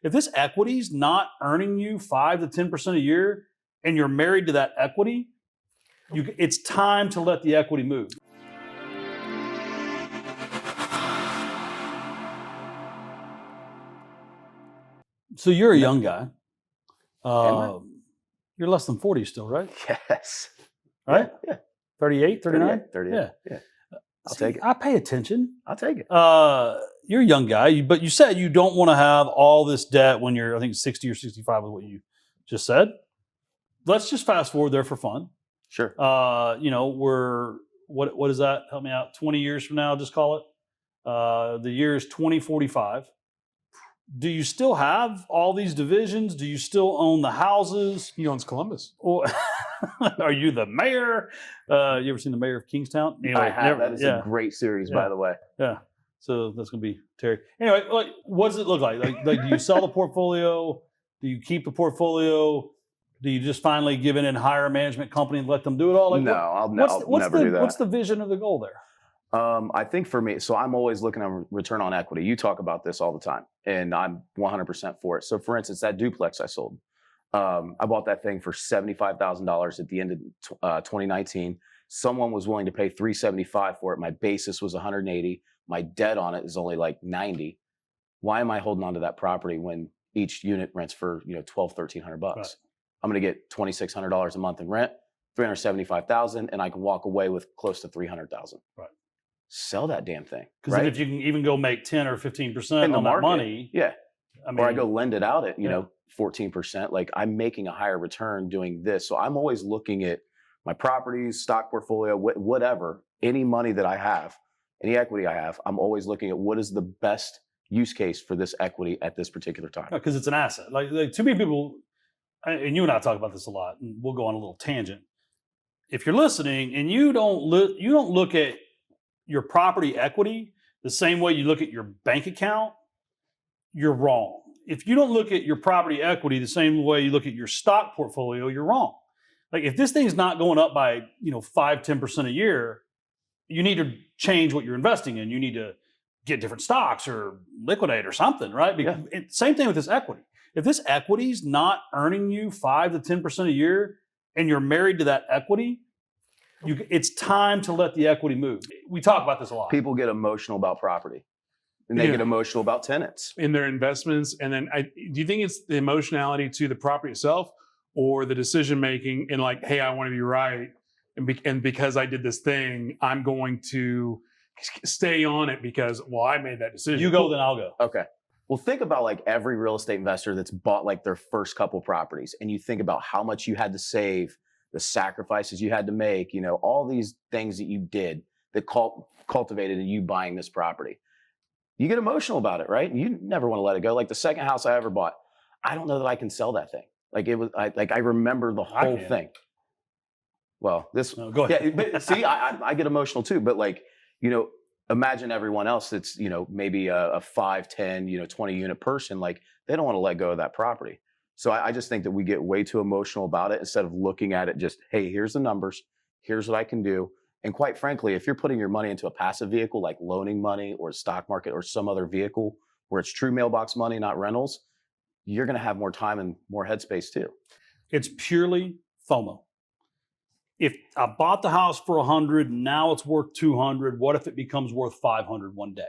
If this equity's not earning you 5 to 10% a year and you're married to that equity, it's time to let the equity move. So you're a young guy. You're less than 40 still, right? Yes. Right? Yeah. 38, 39? 38. Yeah. I'll take it. I pay attention. I'll take it. You're a young guy, but you said you don't want to have all this debt when you're, I think, 60 or 65 is what you just said. Let's just fast forward there for fun. Sure. We're, what is that? Help me out. 20 years from now, just call it. The year is 2045. Do you still have all these divisions? Do you still own the houses? He owns Columbus. Or are you the mayor? You ever seen the mayor of Kingstown? Anyway, I have. That is a great series, by the way. Yeah. So that's going to be Terry. Anyway, what does it look like? Like, do you sell the portfolio? Do you keep the portfolio? Do you just finally give in and hire a management company and let them do it all? I'll never do that. What's the vision of the goal there? I think for me, so I'm always looking at return on equity. You talk about this all the time, and I'm 100% for it. So for instance, that duplex I sold, I bought that thing for $75,000 at the end of 2019. Someone was willing to pay $375 for it. My basis was $180. My debt on it is only like $90. Why am I holding on to that property when each unit rents for $1,200-1,300 bucks? Right. I'm going to get $2,600 a month in rent, $375,000, and I can walk away with close to $300,000. Right. Sell that damn thing. Because if you can even go make 10 or 15% on that money, or I go lend it out at 14%. Like, I'm making a higher return doing this. So I'm always looking at my properties, stock portfolio, whatever, any money that I have, any equity I have. I'm always looking at what is the best use case for this equity at this particular time. Because it's an asset. Like too many people, and you and I talk about this a lot, and we'll go on a little tangent. If you're listening and you don't look at your property equity the same way you look at your bank account, you're wrong. If you don't look at your property equity the same way you look at your stock portfolio, you're wrong. Like, if this thing's not going up by 5-10% a year, you need to change what you're investing in. You need to get different stocks or liquidate or something, right? Same thing with this equity. If this equity's not earning you 5 to 10% a year and you're married to that equity, it's time to let the equity move. We talk about this a lot. People get emotional about property, and they get emotional about tenants in their investments. And then, do you think it's the emotionality to the property itself, or the decision making? And like, hey, I want to be right, and because I did this thing, I'm going to stay on it because, I made that decision. You go, then I'll go. Okay. Well, think about like every real estate investor that's bought like their first couple properties, and you think about how much you had to save, the sacrifices you had to make, all these things that you did that cultivated you buying this property. You get emotional about it, right? You never want to let it go. Like the second house I ever bought, I don't know that I can sell that thing. Like, it was, I remember the whole thing. Well, go ahead. Yeah, but see, I get emotional too, but imagine everyone else that's, maybe a 5, 10, 20 unit person, like, they don't want to let go of that property. So I just think that we get way too emotional about it instead of looking at it just, hey, here's the numbers, here's what I can do. And quite frankly, if you're putting your money into a passive vehicle like loaning money or stock market or some other vehicle where it's true mailbox money, not rentals, you're going to have more time and more headspace too. It's purely FOMO. If I bought the house for 100, now it's worth 200, what if it becomes worth 500 one day?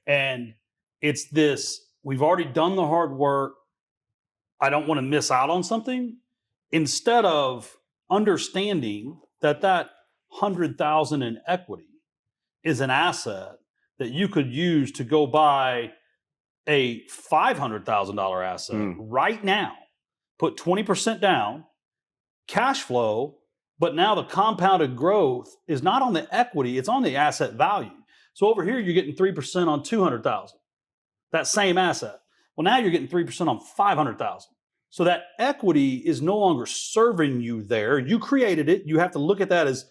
And it's this, we've already done the hard work, I don't want to miss out on something, instead of understanding that 100,000 in equity is an asset that you could use to go buy a $500,000 asset right now, put 20% down, cash flow, but now the compounded growth is not on the equity, it's on the asset value. So over here, you're getting 3% on 200,000, that same asset. Well, now you're getting 3% on 500,000. So that equity is no longer serving you there. You created it. You have to look at that as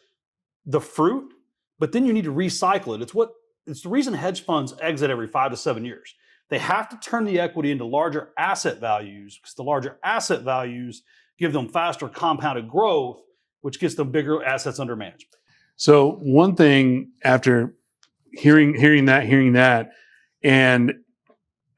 the fruit, but then you need to recycle it. It's the reason hedge funds exit every 5 to 7 years. They have to turn the equity into larger asset values, because the larger asset values give them faster compounded growth, which gets them bigger assets under management. So one thing after hearing that, and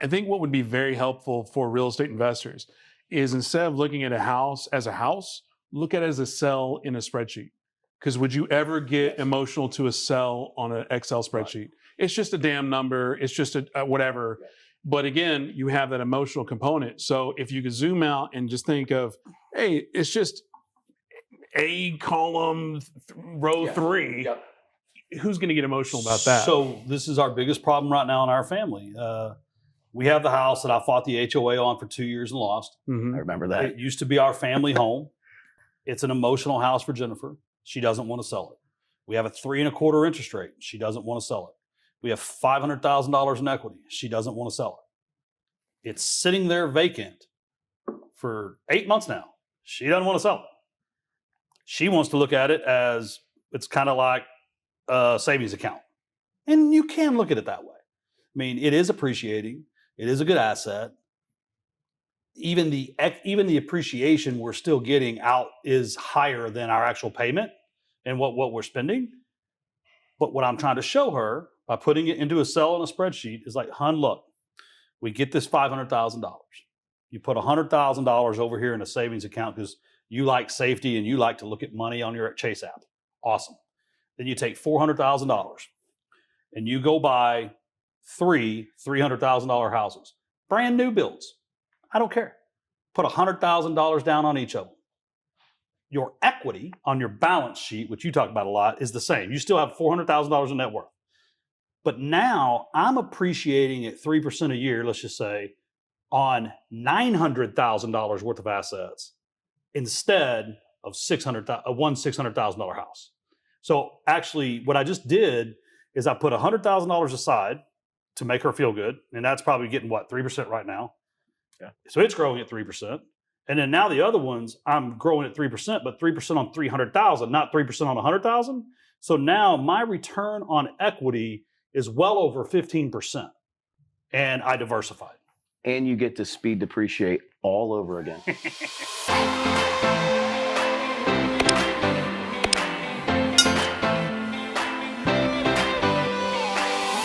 I think what would be very helpful for real estate investors is instead of looking at a house as a house, look at it as a cell in a spreadsheet. Because would you ever get emotional to a cell on an Excel spreadsheet? Right. It's just a damn number. It's just a whatever. Right. But again, you have that emotional component. So if you could zoom out and just think of, hey, it's just a column, row 3. Yep. Who's going to get emotional about that? So this is our biggest problem right now in our family. We have the house that I fought the HOA on for 2 years and lost. Mm-hmm. I remember that. It used to be our family home. It's an emotional house for Jennifer. She doesn't want to sell it. We have a 3.25% interest rate. She doesn't want to sell it. We have $500,000 in equity. She doesn't want to sell it. It's sitting there vacant for 8 months now. She doesn't want to sell it. She wants to look at it as it's kind of like a savings account. And you can look at it that way. I mean, it is appreciating. It is a good asset. Even the appreciation we're still getting out is higher than our actual payment and what we're spending. But what I'm trying to show her by putting it into a cell on a spreadsheet is like, hun, look, we get this $500,000. You put $100,000 over here in a savings account because you like safety and you like to look at money on your Chase app. Awesome. Then you take $400,000 and you go buy 3 $300,000 houses, brand new builds. I don't care. Put $100,000 down on each of them. Your equity on your balance sheet, which you talk about a lot, is the same. You still have $400,000 in net worth. But now I'm appreciating at 3% a year, let's just say, on $900,000 worth of assets instead of one $600,000 house. So actually, what I just did is I put $100,000 aside to make her feel good, and that's probably getting 3% right now. Yeah. So it's growing at 3%. And then now the other ones, I'm growing at 3%, but 3% on 300,000, not 3% on 100,000. So now my return on equity is well over 15%. And I diversified. And you get to speed depreciate all over again.